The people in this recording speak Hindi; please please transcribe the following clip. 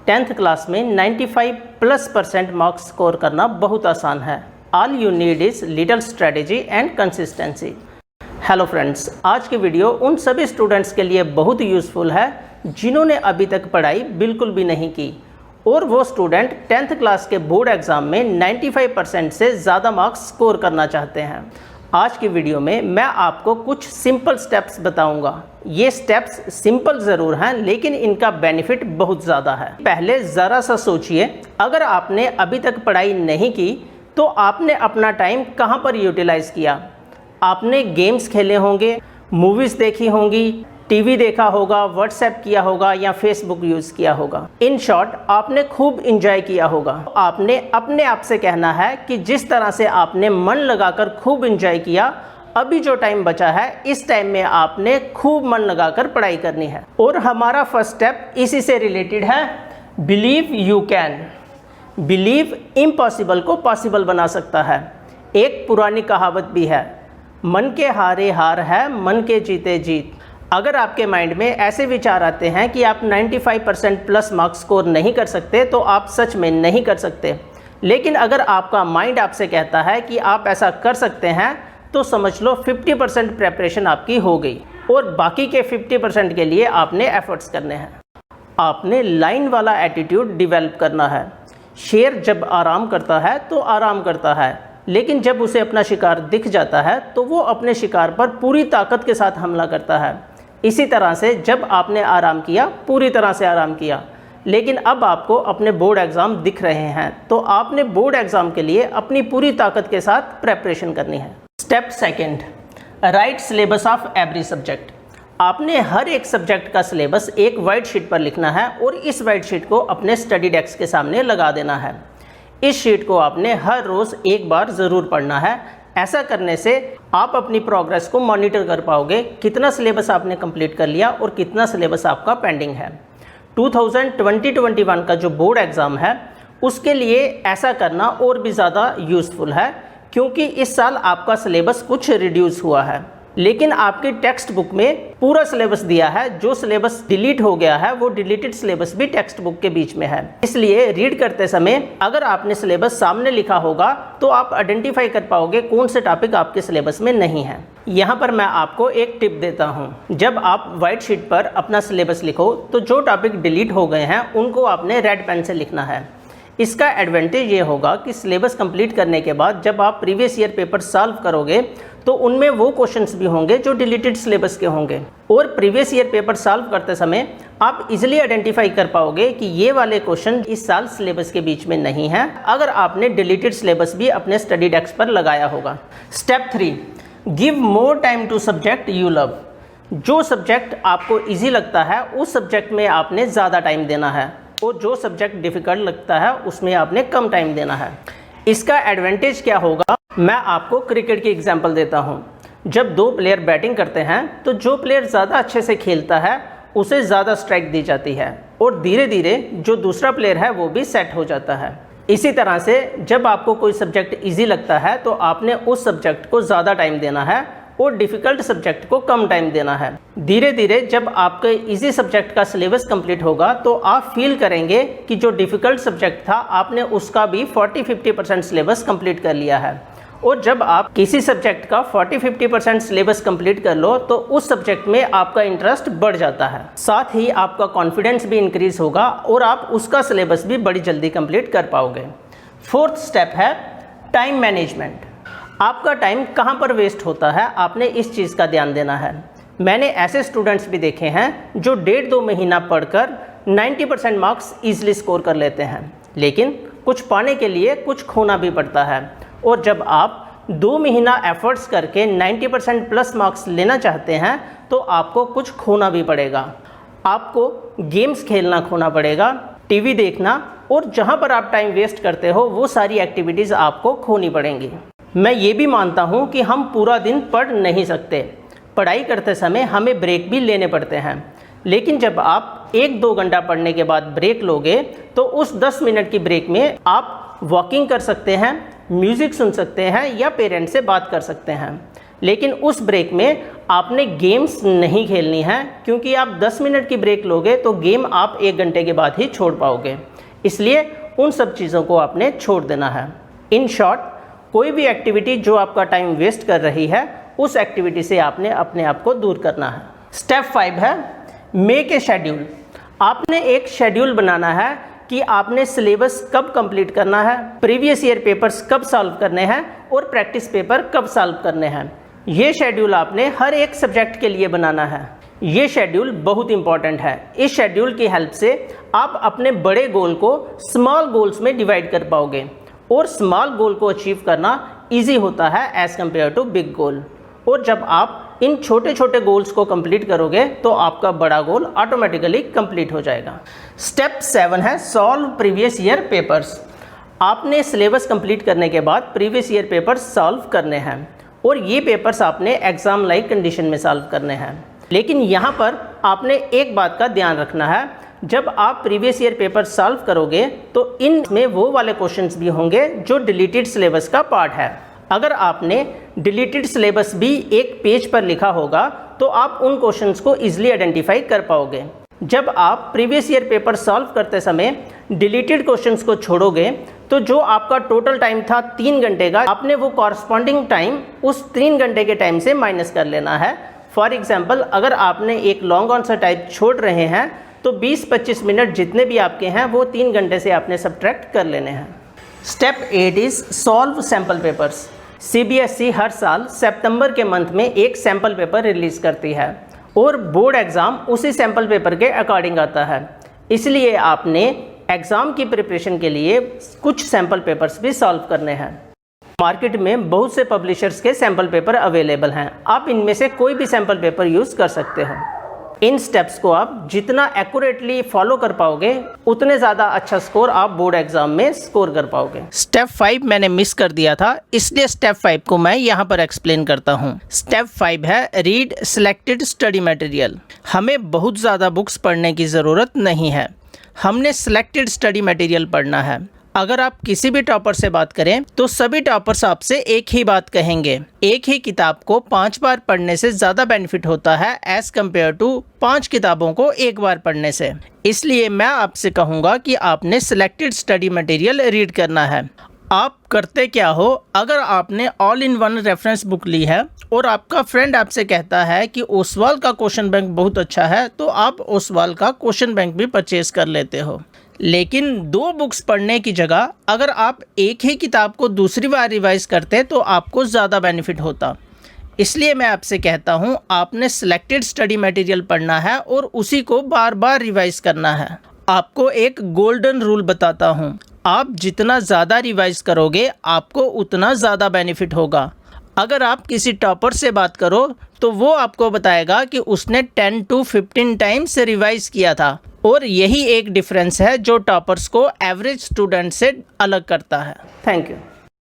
10th क्लास में 95+ % मार्क्स स्कोर करना बहुत आसान है। All you need is little strategy and consistency. Hello friends, आज की वीडियो उन सभी स्टूडेंट्स के लिए बहुत यूज़फुल है जिन्होंने अभी तक पढ़ाई बिल्कुल भी नहीं की और वो स्टूडेंट 10th क्लास के बोर्ड एग्ज़ाम में 95% से ज़्यादा मार्क्स स्कोर करना चाहते हैं। आज की वीडियो में मैं आपको कुछ सिंपल स्टेप्स बताऊंगा। ये स्टेप्स सिंपल ज़रूर हैं लेकिन इनका बेनिफिट बहुत ज़्यादा है। पहले ज़रा सा सोचिए, अगर आपने अभी तक पढ़ाई नहीं की तो आपने अपना टाइम कहाँ पर यूटिलाइज़ किया? आपने गेम्स खेले होंगे, मूवीज़ देखी होंगी, टीवी देखा होगा, व्हाट्सएप किया होगा या फेसबुक यूज़ किया होगा। इन शॉर्ट आपने खूब इंजॉय किया होगा। आपने अपने आप से कहना है कि जिस तरह से आपने मन लगाकर खूब इंजॉय किया, अभी जो टाइम बचा है इस टाइम में आपने खूब मन लगाकर पढ़ाई करनी है। और हमारा फर्स्ट स्टेप इसी से रिलेटेड है, believe you can. Believe impossible को पॉसिबल बना सकता है। एक पुरानी कहावत भी है, मन के हारे हार है, मन के जीते जीत। अगर आपके माइंड में ऐसे विचार आते हैं कि आप 95% प्लस मार्क्स स्कोर नहीं कर सकते तो आप सच में नहीं कर सकते। लेकिन अगर आपका माइंड आपसे कहता है कि आप ऐसा कर सकते हैं तो समझ लो 50% प्रेपरेशन आपकी हो गई और बाकी के 50% के लिए आपने एफर्ट्स करने हैं। आपने लाइन वाला एटीट्यूड डेवलप करना है। शेर जब आराम करता है तो आराम करता है, लेकिन जब उसे अपना शिकार दिख जाता है तो वो अपने शिकार पर पूरी ताकत के साथ हमला करता है। इसी तरह से जब आपने आराम किया, पूरी तरह से आराम किया, लेकिन अब आपको अपने बोर्ड एग्ज़ाम दिख रहे हैं तो आपने बोर्ड एग्ज़ाम के लिए अपनी पूरी ताकत के साथ प्रेपरेशन करनी है। Step second, right syllabus of every subject. आपने हर एक सब्जेक्ट का सिलेबस एक वाइट शीट पर लिखना है और इस वाइट शीट को अपने स्टडी डेस्क के सामने लगा देना है। इस शीट को आपने हर रोज़ एक बार ज़रूर पढ़ना है। ऐसा करने से आप अपनी प्रोग्रेस को मॉनिटर कर पाओगे, कितना सिलेबस आपने कंप्लीट कर लिया और कितना सिलेबस आपका पेंडिंग है। 2020-21 का जो बोर्ड एग्ज़ाम है उसके लिए ऐसा करना और भी ज़्यादा यूज़फुल है, क्योंकि इस साल आपका सिलेबस कुछ रिड्यूस हुआ है, लेकिन आपकी टेक्स्ट बुक में पूरा सिलेबस दिया है। जो सिलेबस डिलीट हो गया है वो डिलीटेड सिलेबस भी टेक्स्ट बुक के बीच में है। इसलिए रीड करते समय अगर आपने सिलेबस सामने लिखा होगा तो आप आइडेंटिफाई कर पाओगे कौन से टॉपिक आपके सिलेबस में नहीं है। यहाँ पर मैं आपको एक टिप देता हूँ, जब आप वाइट शीट पर अपना सिलेबस लिखो तो जो टॉपिक डिलीट हो गए हैं उनको आपने रेड पेन से लिखना है। इसका एडवांटेज ये होगा कि सिलेबस कंप्लीट करने के बाद जब आप प्रीवियस ईयर पेपर सॉल्व करोगे तो उनमें वो क्वेश्चंस भी होंगे जो डिलीटेड सिलेबस के होंगे और प्रीवियस ईयर पेपर सॉल्व करते समय आप इजीली आइडेंटिफाई कर पाओगे कि ये वाले क्वेश्चन इस साल सिलेबस के बीच में नहीं हैं, अगर आपने डिलीटेड सिलेबस भी अपने स्टडी डेस्क पर लगाया होगा। Step 3, give more time to subject you love. जो सब्जेक्ट आपको ईजी लगता है उस सब्जेक्ट में आपने ज़्यादा टाइम देना है और जो सब्जेक्ट डिफ़िकल्ट लगता है उसमें आपने कम टाइम देना है। इसका एडवांटेज क्या होगा, मैं आपको क्रिकेट की एग्जांपल देता हूं। जब दो प्लेयर बैटिंग करते हैं तो जो प्लेयर ज़्यादा अच्छे से खेलता है उसे ज़्यादा स्ट्राइक दी जाती है और धीरे धीरे जो दूसरा प्लेयर है वो भी सेट हो जाता है। इसी तरह से जब आपको कोई सब्जेक्ट ईजी लगता है तो आपने उस सब्जेक्ट को ज़्यादा टाइम देना है और डिफ़िकल्ट सब्जेक्ट को कम टाइम देना है। धीरे धीरे जब आपके इजी सब्जेक्ट का सिलेबस कंप्लीट होगा तो आप फील करेंगे कि जो डिफ़िकल्ट सब्जेक्ट था आपने उसका भी 40-50% सिलेबस कंप्लीट कर लिया है। और जब आप किसी सब्जेक्ट का 40-50% सिलेबस कंप्लीट कर लो तो उस सब्जेक्ट में आपका इंटरेस्ट बढ़ जाता है, साथ ही आपका कॉन्फिडेंस भी इंक्रीज होगा और आप उसका सिलेबस भी बड़ी जल्दी कंप्लीट कर पाओगे। फोर्थ स्टेप है टाइम मैनेजमेंट। आपका टाइम कहाँ पर वेस्ट होता है, आपने इस चीज़ का ध्यान देना है। मैंने ऐसे स्टूडेंट्स भी देखे हैं जो 1.5-2 महीना पढ़कर 90% मार्क्स ईजिली स्कोर कर लेते हैं, लेकिन कुछ पाने के लिए कुछ खोना भी पड़ता है। और जब आप 2 महीना एफर्ट्स करके 90% प्लस मार्क्स लेना चाहते हैं तो आपको कुछ खोना भी पड़ेगा। आपको गेम्स खेलना खोना पड़ेगा, टीवी देखना और जहाँ पर आप टाइम वेस्ट करते हो वो सारी एक्टिविटीज़ आपको खोनी पड़ेंगी। मैं ये भी मानता हूँ कि हम पूरा दिन पढ़ नहीं सकते, पढ़ाई करते समय हमें ब्रेक भी लेने पड़ते हैं, लेकिन जब आप 1-2 घंटा पढ़ने के बाद ब्रेक लोगे तो उस 10 मिनट की ब्रेक में आप वॉकिंग कर सकते हैं, म्यूज़िक सुन सकते हैं या पेरेंट्स से बात कर सकते हैं। लेकिन उस ब्रेक में आपने गेम्स नहीं खेलनी है, क्योंकि आप 10 मिनट की ब्रेक लोगे तो गेम आप 1 घंटे के बाद ही छोड़ पाओगे। इसलिए उन सब चीज़ों को आपने छोड़ देना है। इन शॉर्ट, कोई भी एक्टिविटी जो आपका टाइम वेस्ट कर रही है, उस एक्टिविटी से आपने अपने आप को दूर करना है। स्टेप 5 है मेक ए शेड्यूल। आपने एक शेड्यूल बनाना है कि आपने सिलेबस कब कंप्लीट करना है, प्रीवियस ईयर पेपर्स कब सॉल्व करने हैं और प्रैक्टिस पेपर कब सॉल्व करने हैं। ये शेड्यूल आपने हर एक सब्जेक्ट के लिए बनाना है। ये शेड्यूल बहुत इंपॉर्टेंट है। इस शेड्यूल की हेल्प से आप अपने बड़े गोल को स्मॉल गोल्स में डिवाइड कर पाओगे, और स्मॉल गोल को अचीव करना ईजी होता है as compare to big goal. और जब आप इन छोटे छोटे गोल्स को कंप्लीट करोगे तो आपका बड़ा गोल ऑटोमेटिकली कंप्लीट हो जाएगा। स्टेप 7 है सॉल्व प्रीवियस ईयर पेपर्स। आपने सिलेबस कंप्लीट करने के बाद प्रीवियस ईयर पेपर्स सॉल्व करने हैं, और ये पेपर्स आपने एग्ज़ाम लाइक कंडीशन में सॉल्व करने हैं। लेकिन यहाँ पर आपने एक बात का ध्यान रखना है, जब आप प्रीवियस ईयर पेपर सॉल्व करोगे तो इनमें वो वाले क्वेश्चंस भी होंगे जो डिलीटेड सिलेबस का पार्ट है। अगर आपने डिलीटेड सिलेबस भी एक पेज पर लिखा होगा तो आप उन क्वेश्चंस को ईजिली आइडेंटिफाई कर पाओगे। जब आप प्रीवियस ईयर पेपर सॉल्व करते समय डिलीटेड क्वेश्चंस को छोड़ोगे तो जो आपका टोटल टाइम था 3 घंटे का, आपने वो कॉरस्पॉन्डिंग टाइम उस 3 घंटे के टाइम से माइनस कर लेना है। फॉर एग्जाम्पल, अगर आपने एक लॉन्ग आंसर टाइप छोड़ रहे हैं तो 20-25 मिनट जितने भी आपके हैं वो 3 घंटे से आपने सब्ट्रैक्ट कर लेने हैं। Step 8 is solve sample papers. CBSE हर साल सितंबर के मंथ में एक सैम्पल पेपर रिलीज़ करती है, और बोर्ड एग्ज़ाम उसी सैम्पल पेपर के अकॉर्डिंग आता है। इसलिए आपने एग्ज़ाम की प्रिपरेशन के लिए कुछ सैम्पल पेपर्स भी सॉल्व करने हैं। मार्केट में बहुत से पब्लिशर्स के सैम्पल पेपर अवेलेबल हैं, आप इनमें से कोई भी सैम्पल पेपर यूज़ कर सकते हो। इन स्टेप्स को आप जितना एक्यूरेटली फॉलो कर पाओगे उतने ज़्यादा अच्छा स्कोर आप बोर्ड एग्जाम में स्कोर कर पाओगे। स्टेप 5 मैंने मिस कर दिया था, इसलिए स्टेप 5 को मैं यहाँ पर एक्सप्लेन करता हूँ। स्टेप 5 है रीड सिलेक्टेड स्टडी मटेरियल। हमें बहुत ज़्यादा बुक्स पढ़ने की ज़रूरत नहीं है, हमने सिलेक्टेड स्टडी मटेरियल पढ़ना है। अगर आप किसी भी टॉपर से बात करें तो सभी टॉपर्स आपसे एक ही बात कहेंगे, एक ही किताब को 5 बार पढ़ने से ज़्यादा बेनिफिट होता है एज़ कम्पेयर टू 5 किताबों को एक बार पढ़ने से। इसलिए मैं आपसे कहूँगा कि आपने सिलेक्टेड स्टडी मटेरियल रीड करना है। आप करते क्या हो, अगर आपने all in one reference book ली है और आपका फ्रेंड आपसे कहता है कि ओसवाल का क्वेश्चन बैंक बहुत अच्छा है, तो आप ओसवाल का क्वेश्चन बैंक भी परचेज कर लेते हो। लेकिन 2 बुक्स पढ़ने की जगह अगर आप एक ही किताब को दूसरी बार रिवाइज करते तो आपको ज़्यादा बेनिफिट होता। इसलिए मैं आपसे कहता हूँ आपने सिलेक्टेड स्टडी मटेरियल पढ़ना है और उसी को बार बार रिवाइज करना है। आपको एक गोल्डन रूल बताता हूँ, आप जितना ज़्यादा रिवाइज करोगे आपको उतना ज़्यादा बेनिफिट होगा। अगर आप किसी टॉपर से बात करो तो वो आपको बताएगा कि उसने 10 to 15 टाइम्स रिवाइज किया था, और यही एक डिफरेंस है जो टॉपर्स को एवरेज स्टूडेंट से अलग करता है। Thank you.